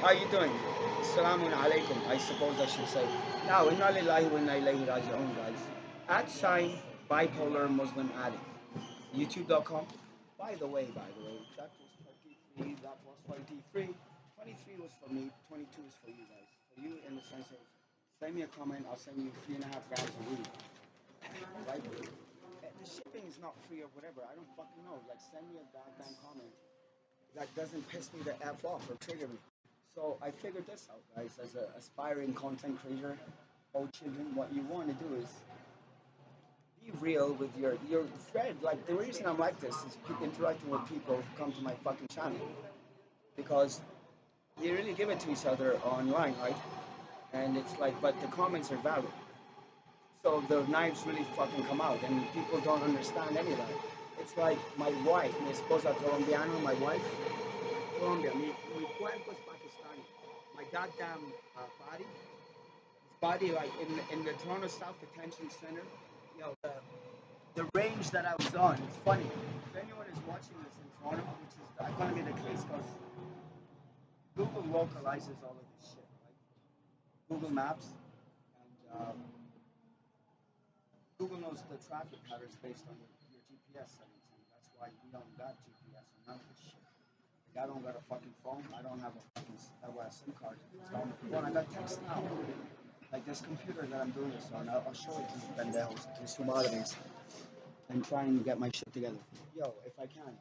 How you doing? Assalamu alaikum, I suppose I should say. Now, inna lillahi wa inna ilayhi raji'un, guys. At sign bipolar Muslim addict. YouTube.com. By the way, chapter 33, that was 43. 23 was for me, 22 is for you guys. For you, in the sense of, send me a comment, I'll send you 3.5 grams of weed. Right? The shipping is not free or whatever. I don't fucking know. Like, send me a goddamn comment that doesn't piss me the F off or trigger me. So I figured this out, guys, as an aspiring content creator, oh children, what you want to do is be real with your thread. Like the reason I'm like this is interacting with people who come to my fucking channel because they really give it to each other online, right? And it's like, but the comments are valid. So the knives really fucking come out, and people don't understand any of that. It's like my wife, mi esposa colombiana, my wife, Colombia, mi cuerpo es Pakistani. My goddamn body, his body, like in the Toronto South Detention Center, the range that I was on, it's funny. If anyone is watching this in Toronto, which is going to be the case because Google localizes all of this shit, right? Google Maps, and Google knows the traffic patterns based on your GPS settings, and that's why we don't got GPS and none of this shit. Like, I don't got a fucking phone. I don't have a fucking SIM card. Well, I got text now. Like this computer that I'm doing this on, I'll show it to you pendejos, these commodities, and try and get my shit together. Yo, if I can,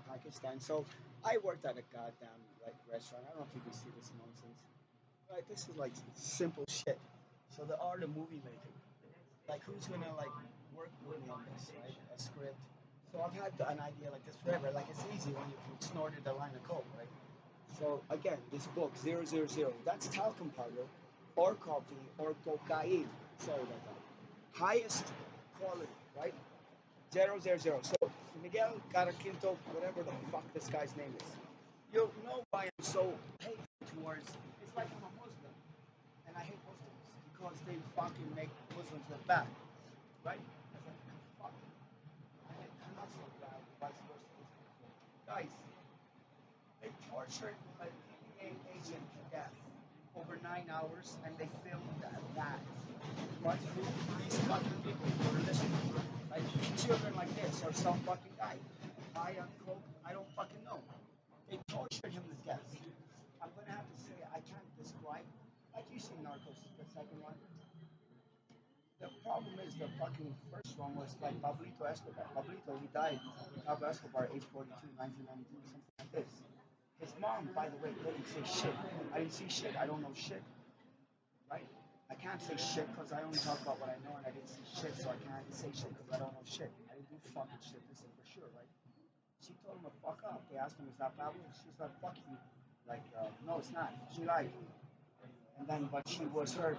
Pakistan. So I worked at a goddamn like restaurant. I don't know if you can see this nonsense. Right, this is like simple shit. So the art of movie making. Like who's gonna like work with me on this, right? A script. So I've had an idea like this forever. Like it's easy when you've snorted a line of coke, right? So again, this book 000, that's talcum powder, or coffee, or cocaine. Sorry about that. Highest quality, right? 000. So Miguel Caraquinto, whatever the fuck this guy's name is, you know why I'm so hateful towards. It's like I'm a Muslim and I hate Muslims because they fucking make Muslims look bad, right? It's like, fuck. I'm not so bad, vice versa. Guys, they tortured a DEA agent to death over 9 hours, and they filmed that. What? These fucking people who are listening, like children like this, or some fucking guy, high on coke, I don't fucking know. They tortured him to death. I'm gonna have to say I can't describe. Like you see Narcos, the second one. The problem is the fucking first one was like Pablito Escobar. Pablito, he died. Pablo Escobar, age 42, 1992, something like this. His mom, by the way, didn't say shit. I didn't see shit. I don't know shit, right? I can't say shit because I only talk about what I know and I didn't see shit, so I can't say shit because I don't know shit. I didn't do fucking shit, this is for sure, right? She told him to fuck up. They asked him, is that Pablo? She's like, fuck you. Like, no, it's not. She lied. And then, but she was her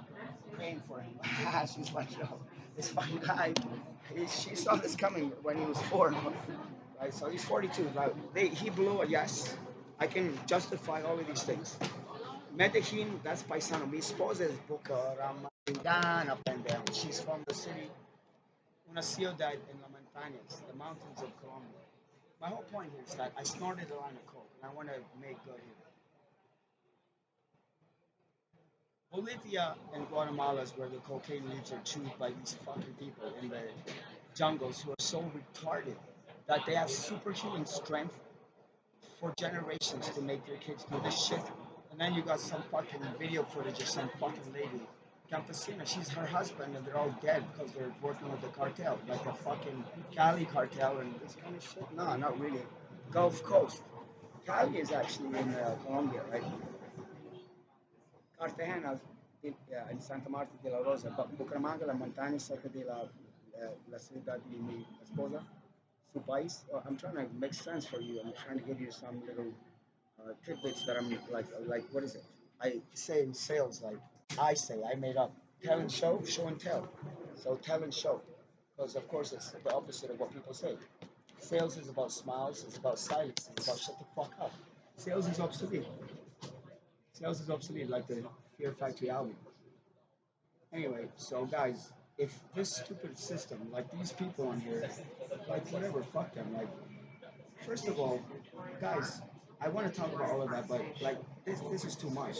praying for him. She's like, yo, this fucking guy, she saw this coming when he was 4. Right? So he's 42. Right? He blew a yes. I can justify all of these things. Medellin, that's paisano. Mi esposa es Bucaramanga, pendejo. She's from the city, una ciudad en las montañas, the mountains of Colombia. My whole point here is that I snorted a line of coke, and I want to make good here. Bolivia and Guatemala is where the cocaine leaves are chewed by these fucking people in the jungles who are so retarded that they have superhuman strength for generations to make their kids do this shit. And then you got some fucking video footage of some fucking lady, campesina. She's her husband, and they're all dead because they're working with the cartel, like the fucking Cali cartel and this kind of shit. No, not really. Gulf Coast. Cali is actually in Colombia, right? Cartagena, in Santa Marta de la Rosa, but Bucaramanga, la montaña cerca de la ciudad de mi esposa, su país. I'm trying to make sense for you. I'm trying to give you some little tidbits that I'm like, what is it? I say in sales, like I made up. Tell and show, show and tell. So tell and show. Because of course it's the opposite of what people say. Sales is about smiles, it's about silence, it's about shut the fuck up. Sales is obsolete. Sales is obsolete, like the Fear Factory album. Anyway, so guys, if this stupid system, like these people on here, like whatever, fuck them. Like, first of all, guys, I want to talk about all of that, but like this is too much.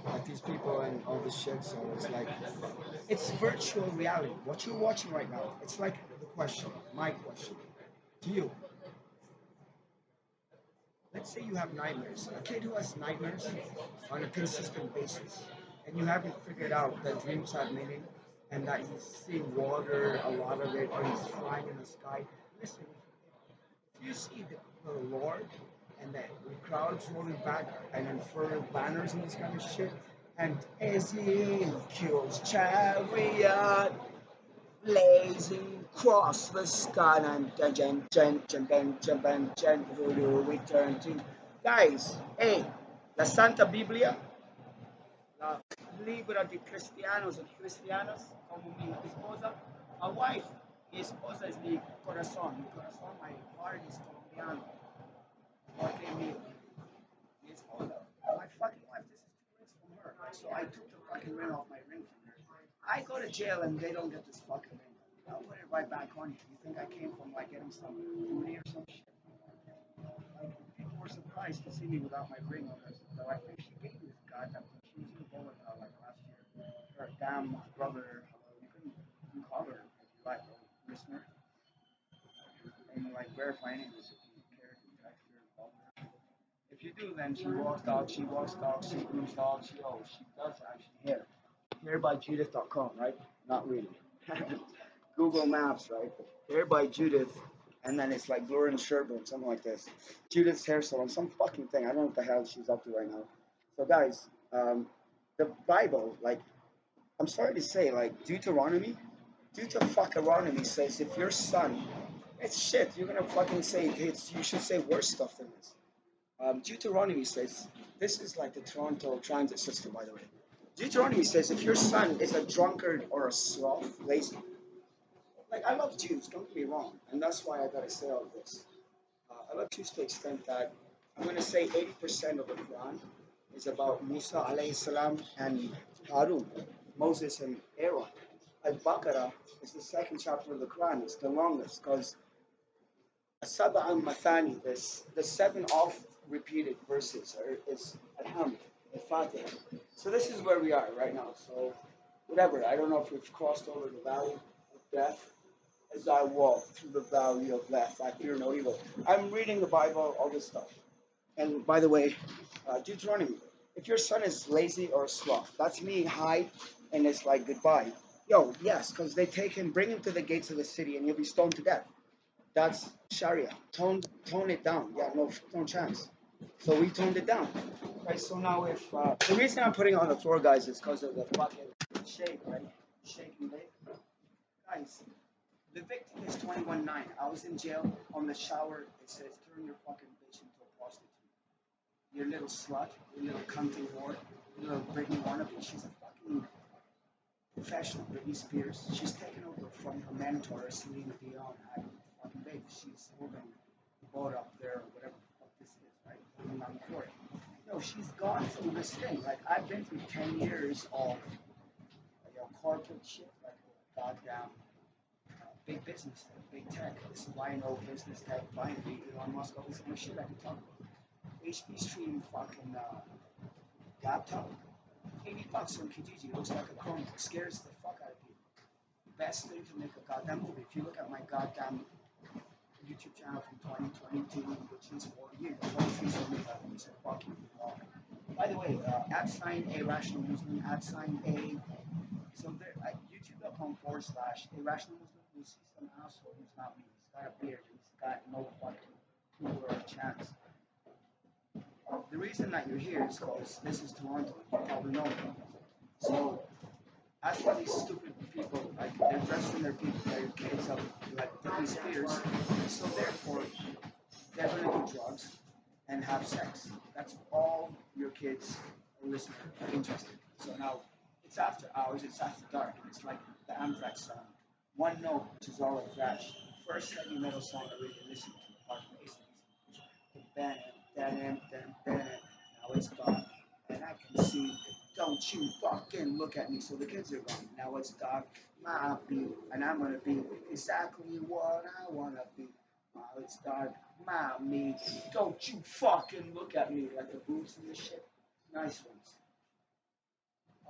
Like these people and all this shit. So it's like it's virtual reality. What you're watching right now. It's like the question, my question to you. Let's say you have nightmares. A kid who has nightmares on a consistent basis, and you haven't figured out that dreams have meaning, and that he's seeing water, a lot of it, or he's flying in the sky. Listen, if you see the Lord and the crowds rolling back and unfurling banners and this kind of shit, and Ezekiel's chariot blazing across the sky and who do we turn to? Guys, hey, la Santa Biblia, la Libra de Cristianos y Cristianas, como mi esposa, my wife, mi esposa es mi corazón, my heart is colombiano, porque mi esposa, my fucking wife, this is 2 rings from her, so I took the fucking ring off my ring finger. I go to jail and they don't get this fucking ring. I'll put it right back on you. You think I came from like getting some booty or some shit? Like people were surprised to see me without my ring on. So I think she gave me this goddamn thing. She was in Bogota like last year. Her damn brother. You can call her if you like, listener, and like verify anyways if you care to text her, call her. If you do, then she walks dogs, she walks dogs, she grooms dogs, she does actually hair. Hairbyjudith.com, right? Not really. Google Maps, right? Hair by Judith, and then it's like Blur and Sherburne, something like this. Judith's hair salon, some fucking thing. I don't know what the hell she's up to right now. So, guys, the Bible, like, I'm sorry to say, like, Deuteronomy says if your son, it's shit, you're gonna fucking say, you should say worse stuff than this. Deuteronomy says, this is like the Toronto transit system, by the way. Deuteronomy says if your son is a drunkard or a sloth, lazy, like I love Jews, don't get me wrong, and that's why I gotta say all of this. I love Jews to the extent that I'm gonna say 80% of the Quran is about Musa alayhi salam and Harun, Moses and Aaron. Al-Baqarah is the second chapter of the Quran. It's the longest because Asaba al-Mathani, the seven oft repeated verses is Alhamd, Al-Fatiha. So this is where we are right now. So whatever, I don't know if we've crossed over the valley of death. As I walk through the valley of death, I fear no evil. I'm reading the Bible, all this stuff. And by the way, Deuteronomy, if your son is lazy or a sloth, that's me hide and it's like goodbye. Yo, yes, because they take him, bring him to the gates of the city and he'll be stoned to death. That's Sharia. Tone it down. Yeah, no chance. So we toned it down. Right. So now, if the reason I'm putting it on the floor, guys, is because of the fucking shake, right? Shake and bake. Guys, the victim is 21-9. I was in jail. On the shower, it says, "Turn your fucking bitch into a prostitute. Your little slut, your little cunting whore, your little Britney wannabe. She's a fucking professional Britney Spears. She's taken over from her mentor, Celine Dion, at fucking big. She's holding boat up there, or whatever the fuck this is, right? Holding on the court. No, she's gone through this thing. Like, I've been through 10 years of, corporate shit, like, goddamn big business, big tech. This is why I know business tech, finally, Elon Musk, all this kind of shit I can talk about. HP Stream fucking laptop, $80 on Kijiji, looks like a Chromebook, scares the fuck out of people. Best thing to make a goddamn movie. If you look at my goddamn YouTube channel from 2022, which is 4 years, 23 so many of them said fuck you. By the way, @ irrational Muslim, @ so there at youtube.com/irrational Muslim, you see some asshole who's not me. He's got a beard, he's got no fucking cool or a chance. The reason that you're here is because this is Toronto. You probably know me. So as for these stupid people, like they're dressing their people, their kids up like Britney Spears, so therefore they're gonna do drugs and have sex. That's all your kids or listeners are interested in. So now it's after hours, it's after dark, and it's like the Anthrax song. One note, which is all of that. First heavy metal song I really listened to, apart from ACDC. Now it's dark, and I can see. Don't you fucking look at me. So the kids are gone. Now it's dark. My beat, and I'm gonna be exactly what I wanna be. Now it's dark. mommy, don't you fucking look at me like the boots and the shit. Nice ones.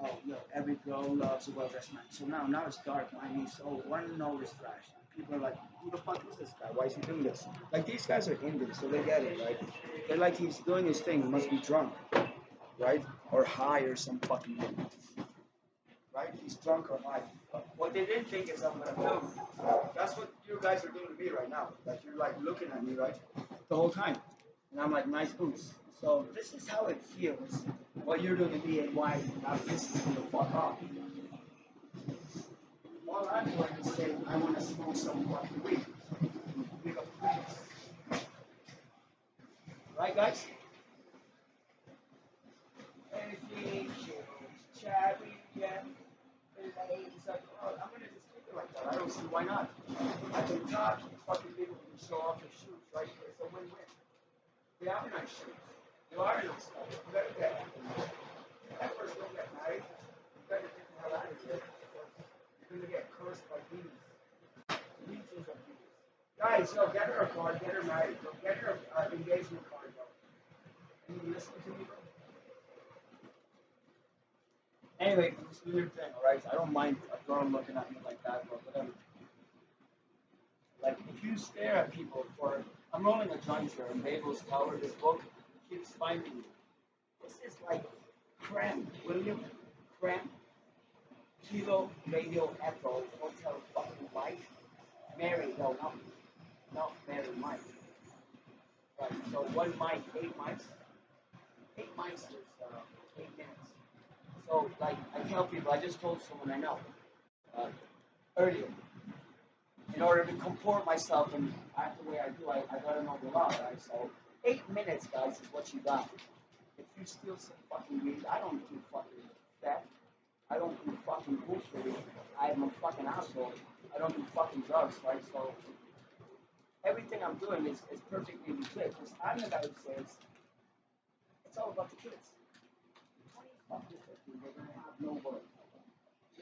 Oh, yo, every girl loves a well-dressed man. So now it's dark, mind me. So one know is trash. People are like, who the fuck is this guy? Why is he doing this? Like, these guys are Indian, so they get it, right? They're like, he's doing his thing. He must be drunk, right? Or high or some fucking thing. Right? He's drunk or high. What they didn't think is I'm gonna film. That's what you guys are doing to me right now. Like, you're like looking at me, right? The whole time. And I'm like, nice boots. So this is how it feels. What you're doing to me and why that pisses me the fuck off. All I'm doing is saying I want to smoke some fucking weed. Big up please. Right, guys? Anything, cherry, yeah. He's like, oh, I'm gonna just keep it like that. I don't see why not. I can talk, fucking people can show off their shoes, right? It's a win-win. We have a nice shoes. You are nice stuff. You better get at first don't get married. You better get the hell out of here. You're gonna get cursed by demons. Legions of demons. Guys, yo, get her a card, get her married, yo, get her engagement card, yo. Can you listen to me, bro? Anyway, just do your thing, alright? I don't mind a girl looking at me like that, but whatever. Like, if you stare at people for, I'm rolling a joint here, and Babel's Tower, this book, keeps finding me. This is like Cram, William, Cram, Kilo, Radio, Echo, Hotel, fucking Mike, Mary, not Mary, Mike. Right, so one mic, 8 mics. 8 mics is 8 minutes. So, like, I tell people, I just told someone I know earlier, in order to comport myself and act the way I do, I gotta know the law, right? So, 8 minutes, guys, is what you got. If you steal some fucking weed, I don't do fucking theft. I don't do fucking bullshit. I'm a fucking asshole. I don't do fucking drugs, right? So, everything I'm doing is perfectly legit. Because I'm the guy who says, it's all about the kids. 20 fucking 50, they're going to have no work.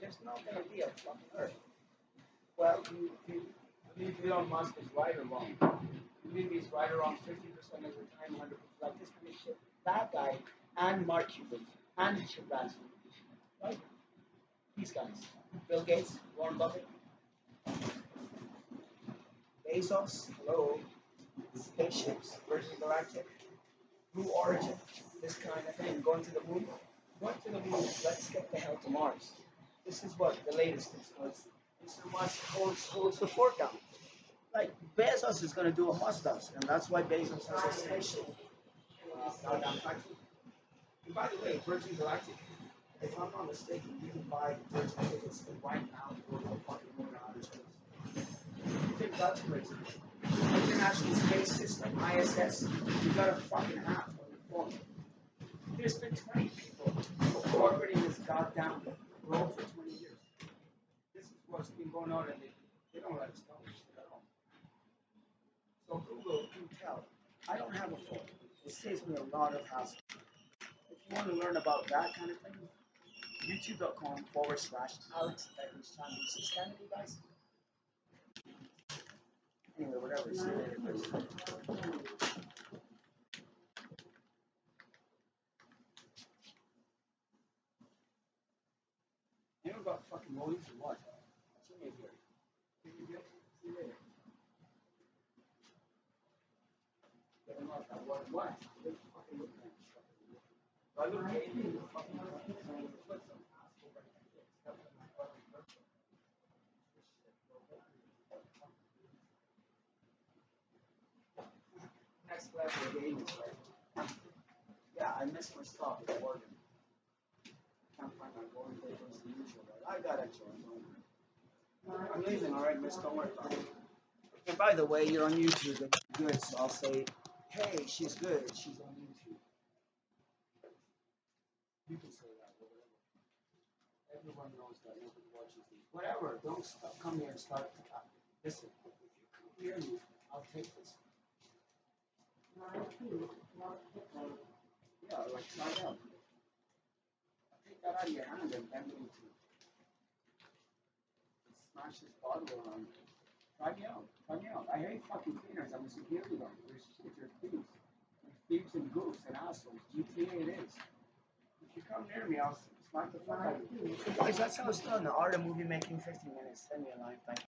There's not going to be a fucking earth. Well, you believe Elon Musk is right or wrong? You believe he's right or wrong 50% of the time, 100%, like this kind of shit. That guy, and Mark Cuban, and Chip Branson, right? These guys. Bill Gates, Warren Buffett, Bezos, hello, spaceships, Virgin Galactic, Blue Origin, this kind of thing, going to the moon. Going to the moon, let's get the hell to Mars. This is what the latest is, because Mr. Musk holds the fort down. Like, Bezos is going to do a Mustache, and that's why Bezos has a spaceship. And by the way, Virgin Galactic, if I'm not mistaken, you can buy Virgin tickets right now for the fucking moon outer space. You think that's crazy? International Space System, ISS, you got a fucking app on your phone. There's been 20 people orbiting this goddamn globe for 20 years. This is what's been going on, and they don't let us know this shit at all. So Google can tell. I don't have a phone. It saves me a lot of hassle. If you want to learn about that kind of thing, youtube.com/Alex Edwards channel. Is this Canada, guys? Anyway, whatever. See you later, guys. You don't got fucking rollies or what? See you later. See you later. Get him off that one. What? Fucking look at me. I look at you. Fucking put some asshole right there. Next level of game is right. Yeah, I missed my stop at Oregon. Can't find my boarding papers as usual. Right? I got it, John. I'm leaving, alright, miss. Don't worry about it. And by the way, you're on YouTube. It's good, so I'll say, hey, she's good. She's on YouTube. You can say that, or whatever. Everyone knows that. Nobody watches these. Whatever. Don't come here and start. Listen, if you come near me, I'll take this. Yeah, like try it out. Take that out of your hand and bend it into. Smash this bottle around. Try me out. Try me out. I hate fucking cleaners. I'm a security guard. They're thieves. They're thieves and goofs and assholes. GTA it is. If you come near me, I'll smack the fuck out of you. Guys, that's how it's done. The art of movie making 15 minutes. Send me a line. Thank you.